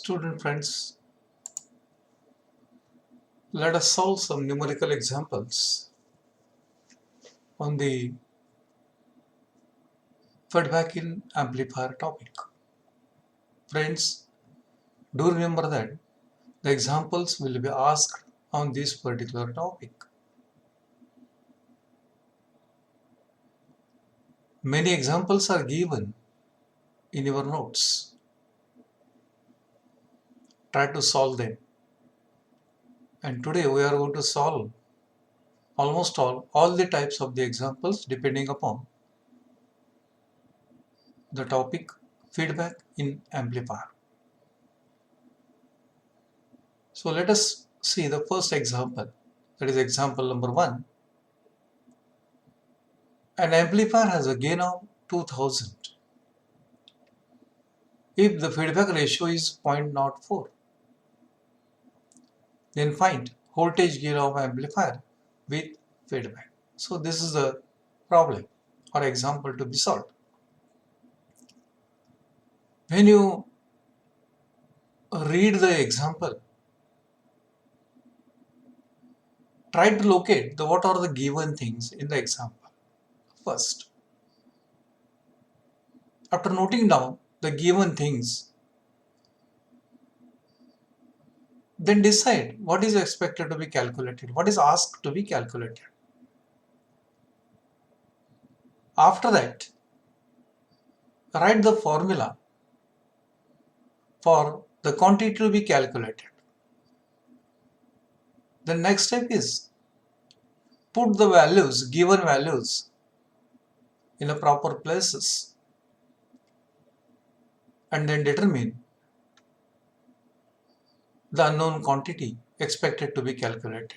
Student friends, let us solve some numerical examples on the feedback in amplifier topic. Friends, do remember that the examples will be asked on this particular topic. Many examples are given in your notes. Try to solve them. And today we are going to solve almost all the types of the examples depending upon the topic feedback in amplifier. So let us see the first example. That is example number 1. An amplifier has a gain of 2000 if the feedback ratio is 0.04. Then find voltage gain of amplifier with feedback. So this is the problem or example to be solved. When you read the example, try to locate what are the given things in the example first. After noting down the given things, then decide what is expected to be calculated, what is asked to be calculated. After that, write the formula for the quantity to be calculated. The next step is put the values, given values, in the proper places and then determine the unknown quantity expected to be calculated.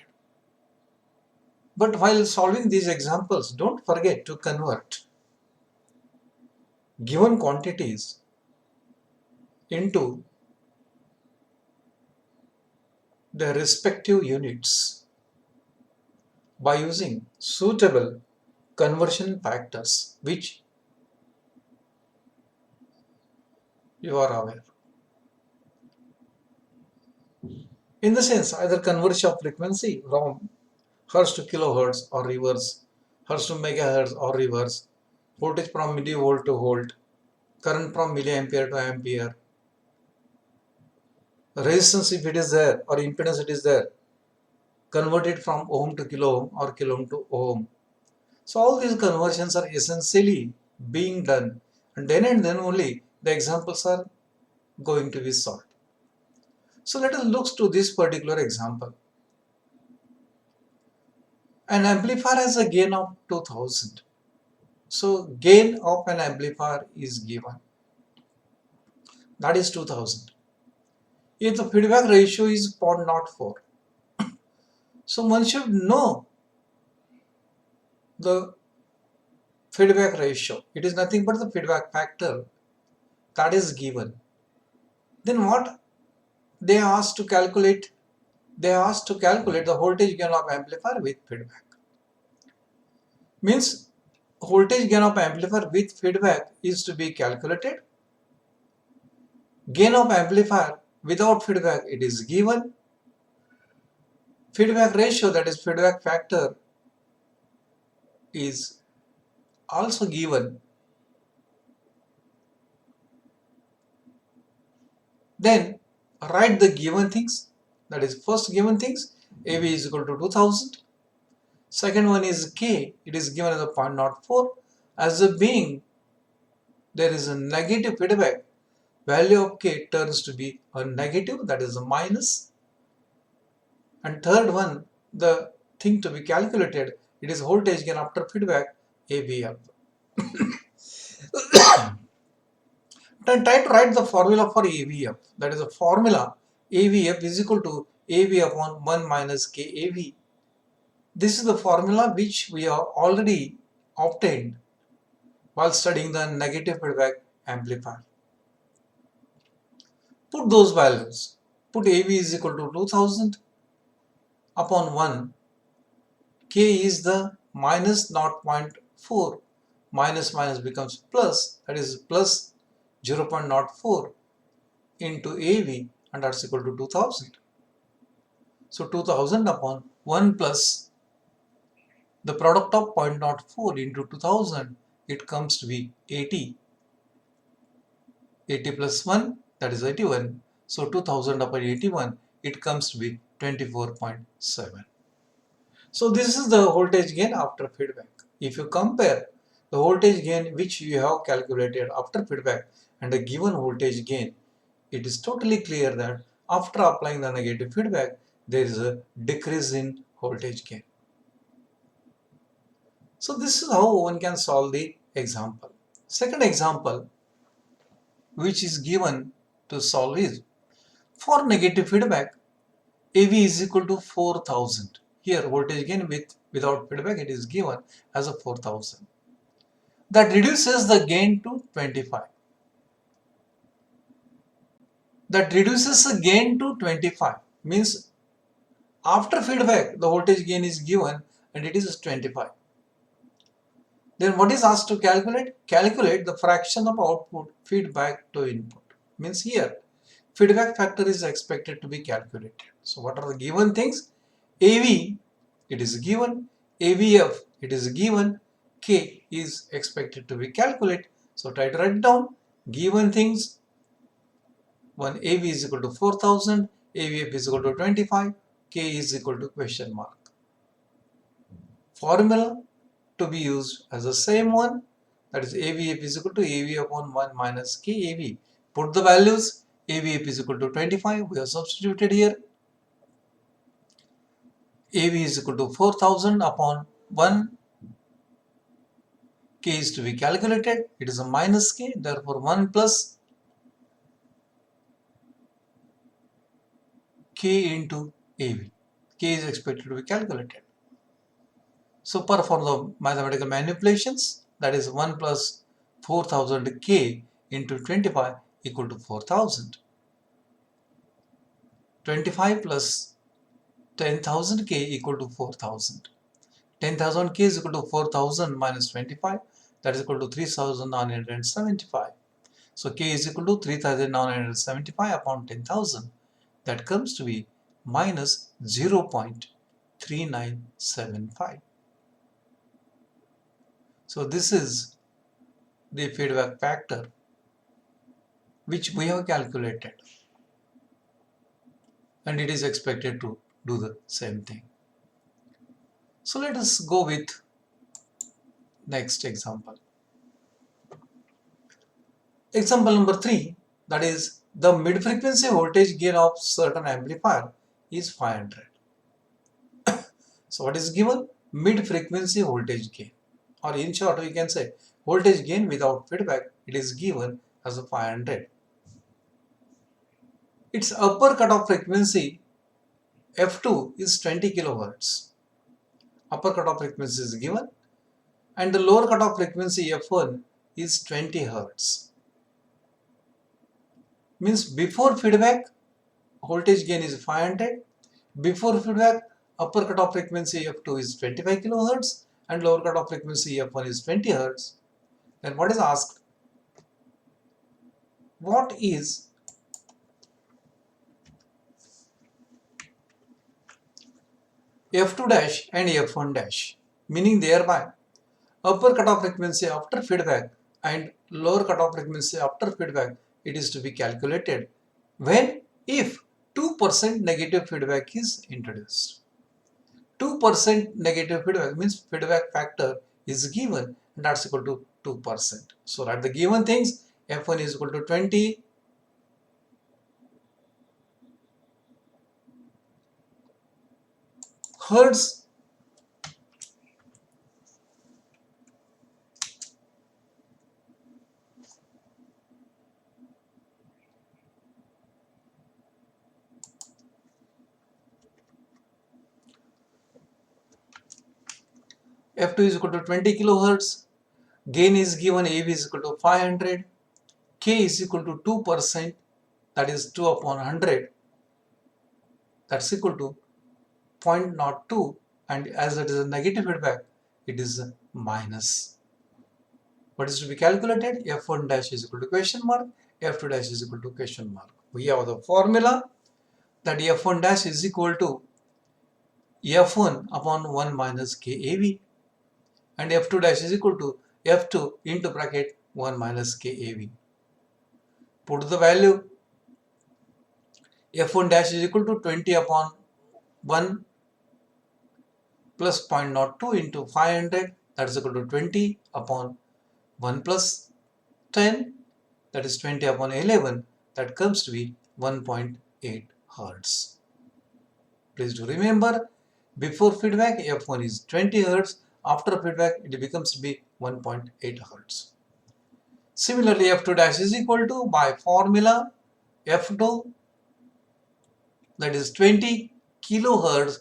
But while solving these examples, don't forget to convert given quantities into their respective units by using suitable conversion factors which you are aware. In the sense, either conversion of frequency from hertz to kilohertz or reverse, hertz to megahertz or reverse, voltage from millivolt to volt, current from milliampere to ampere, resistance if it is there or impedance it is there, convert it from ohm to kilo ohm or kilo ohm to ohm. So all these conversions are essentially being done, and then only the examples are going to be solved. So let us look to this particular example. An amplifier has a gain of 2000. So gain of an amplifier is given. That is 2000. If the feedback ratio is 0.04, so one should know the feedback ratio. It is nothing but the feedback factor that is given. Then what they asked to calculate? They asked to calculate the voltage gain of amplifier with feedback. Means voltage gain of amplifier with feedback is to be calculated. Gain of amplifier without feedback, it is given. Feedback ratio, that is feedback factor, is also given. Then write the given things. That is first given things, AV is equal to 2000. Second one is K, it is given as a 0.04. As a being there is a negative feedback, value of K turns to be a negative, that is a minus. And third one, the thing to be calculated, it is voltage gain after feedback, AVF. Then try to write the formula for AVF. That is the formula AVF is equal to AV upon 1 minus KAV. This is the formula which we have already obtained while studying the negative feedback amplifier. Put those values. Put AV is equal to 2000 upon 1. K is the minus 0.4. Minus becomes plus, that is plus 0.04 into AV and that's equal to 2000. So 2000 upon 1 plus the product of 0.04 into 2000, it comes to be 80. 80 plus 1, that is 81. So 2000 upon 81, it comes to be 24.7. So this is the voltage gain after feedback. If you compare the voltage gain which you have calculated after feedback and the given voltage gain, it is totally clear that after applying the negative feedback, there is a decrease in voltage gain. So this is how one can solve the example. Second example which is given to solve is, for negative feedback, AV is equal to 4000. Here voltage gain without feedback, it is given as a 4000. That reduces the gain to 25. That reduces the gain to 25 means after feedback the voltage gain is given and it is 25. Then what is asked to calculate? Calculate the fraction of output feedback to input. Means here feedback factor is expected to be calculated. So what are the given things? AV, it is given. AVF, it is given. K is expected to be calculated. So try to write down given things. One, AV is equal to 4000, AVF is equal to 25, K is equal to question mark. Formula to be used as the same one, that is AVF is equal to AV upon 1 minus KAV. Put the values, AVF is equal to 25, we have substituted here. AV is equal to 4000 upon 1, K is to be calculated, it is a minus K, therefore 1 plus K into AV. K is expected to be calculated. So perform the mathematical manipulations, that is 1 plus 4000 K into 25 equal to 4000. 25 plus 10,000 K equal to 4000. 10,000 K is equal to 4000 minus 25, that is equal to 3975. So K is equal to 3975 upon 10,000. That comes to be minus 0.3975. So this is the feedback factor which we have calculated, and it is expected to do the same thing. So let us go with next example. Example number 3, that is the mid-frequency voltage gain of certain amplifier is 500. So what is given? Mid-frequency voltage gain, or in short we can say voltage gain without feedback, it is given as a 500. Its upper cutoff frequency F2 is 20 kilohertz. Upper cutoff frequency is given, and the lower cutoff frequency F1 is 20 hertz. Means before feedback voltage gain is 500, before feedback upper cutoff frequency F2 is 25 kilohertz and lower cutoff frequency F1 is 20 hertz. Then what is asked? What is F2 dash and F1 dash? Meaning thereby upper cutoff frequency after feedback and lower cutoff frequency after feedback, it is to be calculated when if 2% negative feedback is introduced. 2% negative feedback means feedback factor is given, and that's equal to 2%. So write the given things. F1 is equal to 20, hertz, F2 is equal to 20 kilohertz, gain is given, AV is equal to 500, K is equal to 2%, that is 2 upon 100, that's equal to 0.02, and as it is a negative feedback, it is a minus. What is to be calculated? F1 dash is equal to question mark, F2 dash is equal to question mark. we have the formula that F1 dash is equal to F1 upon 1 minus KAV, and F2 dash is equal to F2 into bracket 1 minus KAV. Put the value. F1 dash is equal to 20 upon 1 plus 0.02 into 500, that is equal to 20 upon 1 plus 10, that is 20 upon 11, that comes to be 1.8 Hertz. Please do remember, before feedback F1 is 20 Hertz, after feedback it becomes to be 1.8 Hertz. Similarly, F2 dash is equal to, by formula, F2, that is 20 kilohertz,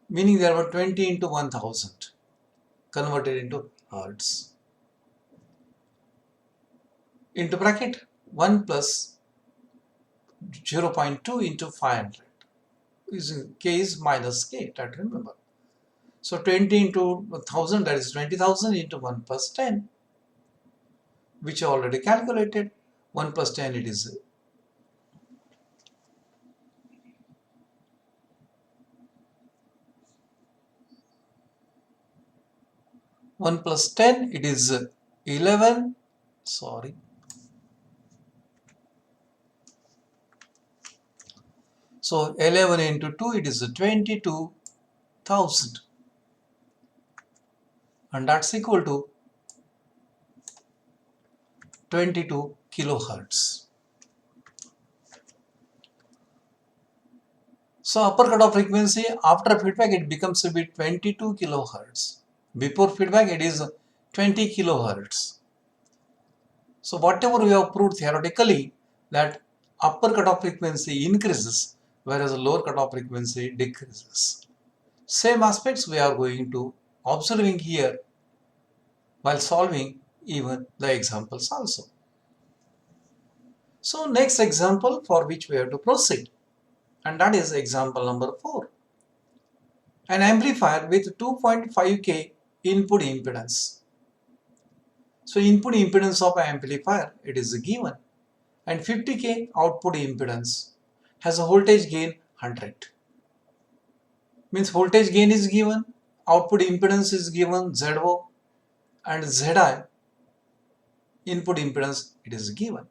meaning there were 20 into 1000 converted into Hertz, into bracket 1 plus 0.2 into 500. K is minus K, try to remember. So 20 into 1000, that is 20,000 into 1 plus 10, which I already calculated. 1 plus 10, it is 1 plus 10, it is 11, sorry. So 11 into 2, it is 22,000. And that's equal to 22 kilohertz. So upper cutoff frequency after feedback it becomes to be 22 kilohertz. Before feedback it is 20 kilohertz. So whatever we have proved theoretically, that upper cutoff frequency increases whereas the lower cutoff frequency decreases. Same aspects we are going to observing here while solving even the examples also. So next example for which we have to proceed, and that is example number 4. An amplifier with 2.5K input impedance. So input impedance of an amplifier, it is given, and 50K output impedance has a voltage gain 100. Means voltage gain is given, output impedance is given ZO, and ZI input impedance it is given.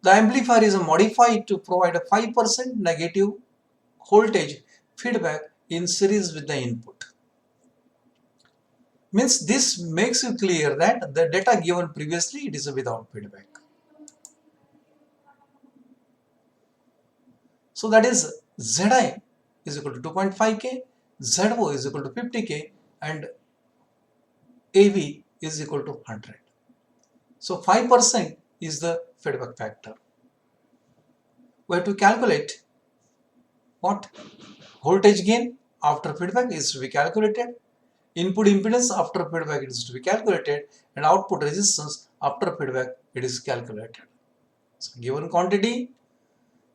The amplifier is modified to provide a 5% negative voltage feedback in series with the input. Means this makes you clear that the data given previously it is without feedback. So that is ZI is equal to 2.5K, ZO is equal to 50K, and AV is equal to 100. So 5% is the feedback factor. We have to calculate what? Voltage gain after feedback is to be calculated, input impedance after feedback is to be calculated, and output resistance after feedback it is calculated. So given quantity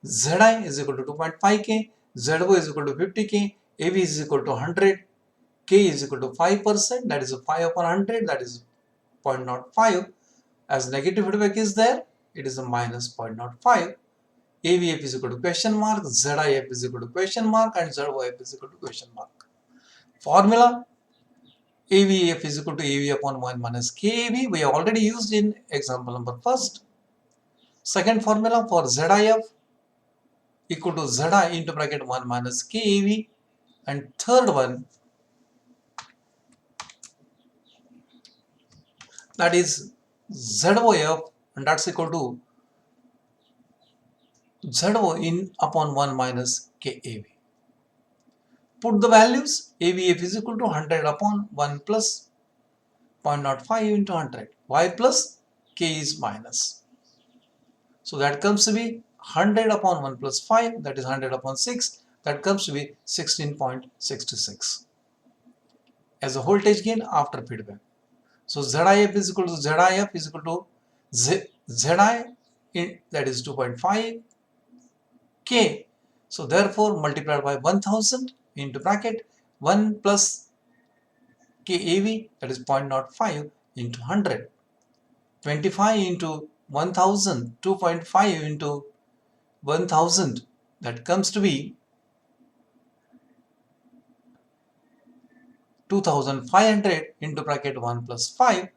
ZI is equal to 2.5K, ZO is equal to 50K, AV is equal to 100, K is equal to 5%, that is 5 upon 100, that is 0.05. As negative feedback is there, it is a minus 0.05. AVF is equal to question mark, ZIF is equal to question mark, and ZOF is equal to question mark. Formula AVF is equal to AV upon 1 minus KAV. We have already used in example number first. Second formula for ZIF equal to ZI into bracket 1 minus KAV. And third one, that is ZOF, and that's equal to ZO in upon 1 minus KAV. Put the values. AVF is equal to 100 upon 1 plus 0.05 into 100. Y plus K is minus. So that comes to be 100 upon 1 plus 5, that is 100 upon 6, that comes to be 16.66 as a voltage gain after feedback. So ZIF is equal to ZIF is equal to ZI, that is 2.5 K. So therefore multiplied by 1000 into bracket 1 plus KAV, that is 0.05 into 100. 25 into 1000, 2.5 into 1000, that comes to be 2500 into bracket 1 plus 5,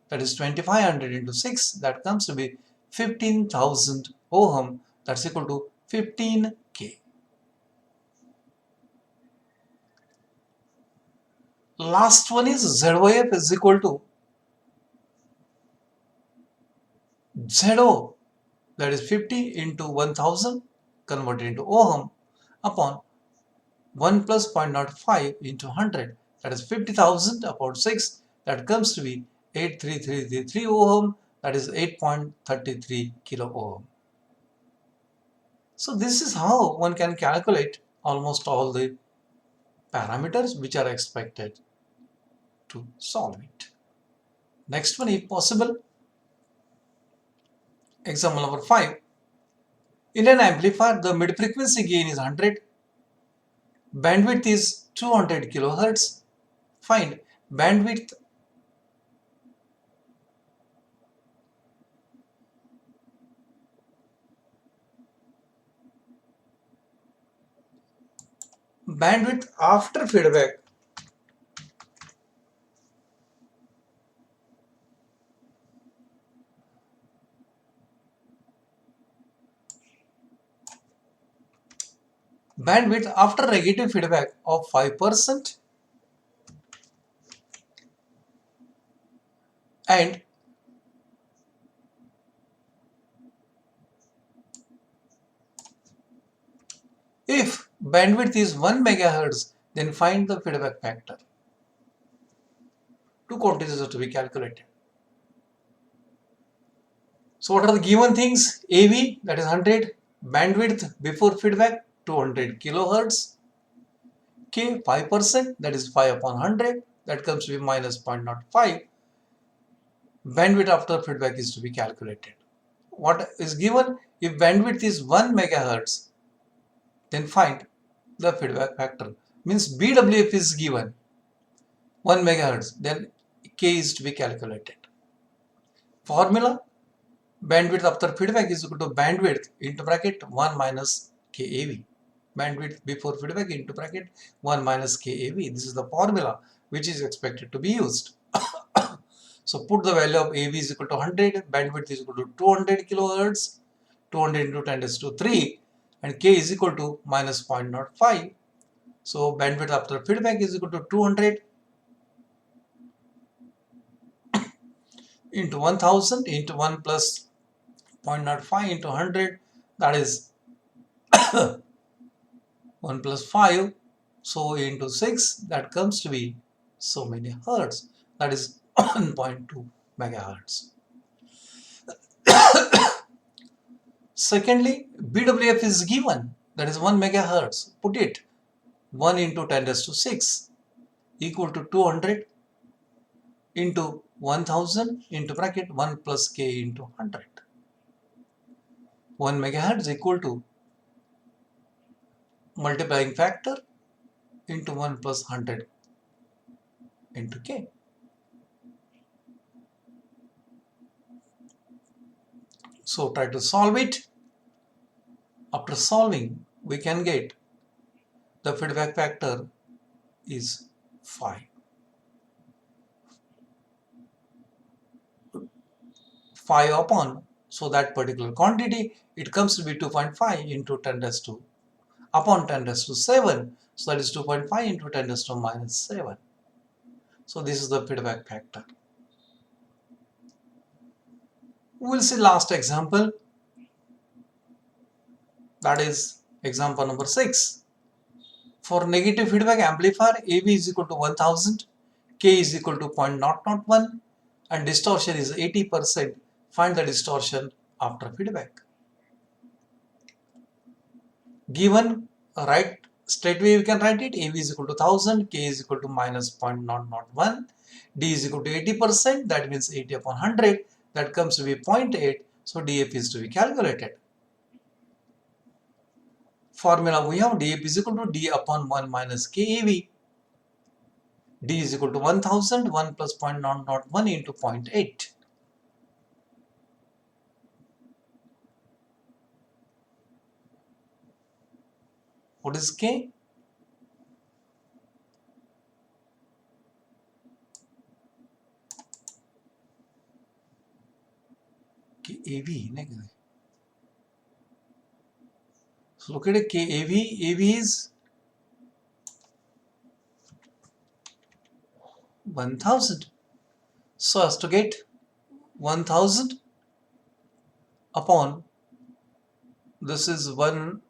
that is 2500 into 6, that comes to be 15,000 ohm, that's equal to 15k. Last one is ZYF is equal to ZO, that is 50 into 1000 converted into ohm upon 1 plus 0.05 into 100, that is 50,000 upon 6, that comes to be 83333 ohm, that is 8.33 kilo ohm. So this is how one can calculate almost all the parameters which are expected to solve it. Next one, if possible, example number 5. In an amplifier, the mid-frequency gain is 100, bandwidth is 200 kilohertz. Find bandwidth after feedback. Bandwidth after negative feedback of 5% and if bandwidth is 1 megahertz, then find the feedback factor. Two quantities are to be calculated. So what are the given things? AV, that is 100, bandwidth before feedback 200 kilohertz, K 5%, that is 5 upon 100, that comes to be minus 0.05. Bandwidth after feedback is to be calculated. What is given? If bandwidth is 1 megahertz, then find the feedback factor. Means BWF is given 1 megahertz, then K is to be calculated. Formula: bandwidth after feedback is equal to bandwidth into bracket 1 minus KAV. Bandwidth before feedback into bracket 1 minus KAV. This is the formula which is expected to be used. So put the value of AV is equal to 100, bandwidth is equal to 200 kilohertz, 200 into 10 raised to 3, and K is equal to minus 0.05. So bandwidth after feedback is equal to 200 into 1000 into 1 plus 0.05 into 100, that is 1 plus 5, so into 6, that comes to be so many hertz, that is 1.2 megahertz. Secondly, BWF is given, that is 1 megahertz. Put it 1 into 10 raised to 6 equal to 200 into 1000 into bracket 1 plus K into 100. 1 megahertz equal to multiplying factor into 1 plus 100 into K. So try to solve it. After solving, we can get the feedback factor is 5. 5 upon, so that particular quantity, it comes to be 2.5 into 10 raised to upon 10 raised to 7. So that is 2.5 into 10 raised to minus 7. So this is the feedback factor. We will see last example, that is example number 6. For negative feedback amplifier, AV is equal to 1000, K is equal to 0.001 and distortion is 80%. Find the distortion after feedback. Given right straight away we can write it. AV is equal to 1000, K is equal to minus 0.001, D is equal to 80%, that means 80 upon 100, that comes to be 0.8, so DF is to be calculated. Formula we have DF is equal to D upon 1 minus KAV. D is equal to 1000, 1 plus 0.001 into 0.8. What is K? KAV. So look at it, KAV. AV is 1000. So as to get 1000 upon, this is 1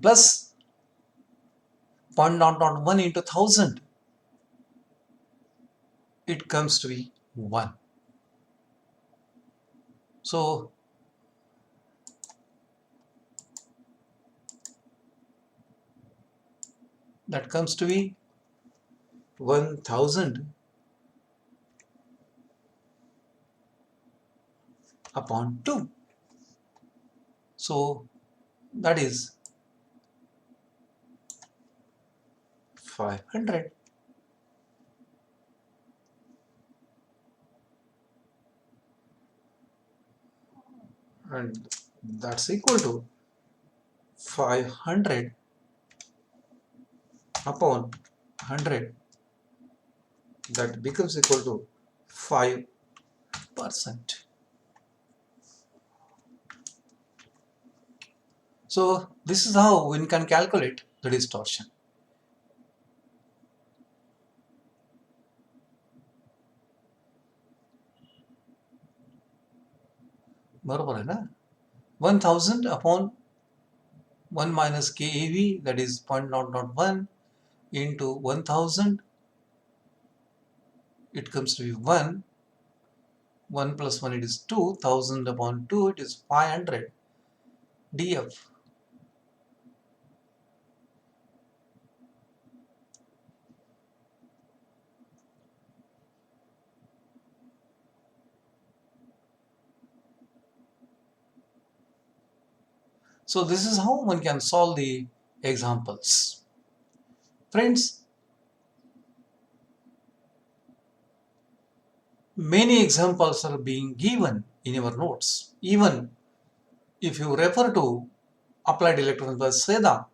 plus 0.001 into 1000, it comes to be 1. So that comes to be 1000 upon 2. So that is 500. And that's equal to 500 upon 100. That becomes equal to 5%. So this is how one can calculate the distortion. बरोबर है ना? 1000 upon 1 minus KAV, that is 0.001 into 1000, it comes to be 1. 1 plus 1, it is 2. 1000 upon 2, it is 500 df. So this is how one can solve the examples. Friends, many examples are being given in your notes. Even if you refer to applied electronics by Seda,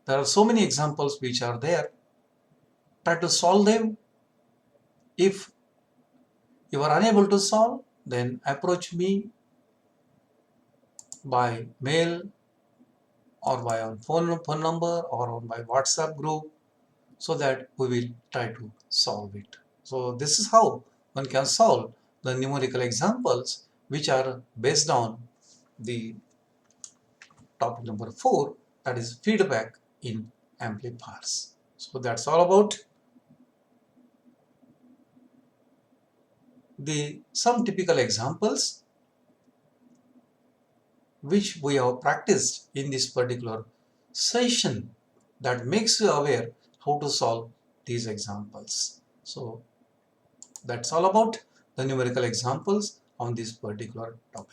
there are so many examples which are there. Try to solve them. If you are unable to solve, then approach me by mail or by on phone number or on my WhatsApp group, so that we will try to solve it. So this is how one can solve the numerical examples which are based on the topic number 4, that is feedback in amplifiers. So that's all about some typical examples which we have practiced in this particular session, that makes you aware how to solve these examples. So that's all about the numerical examples on this particular topic.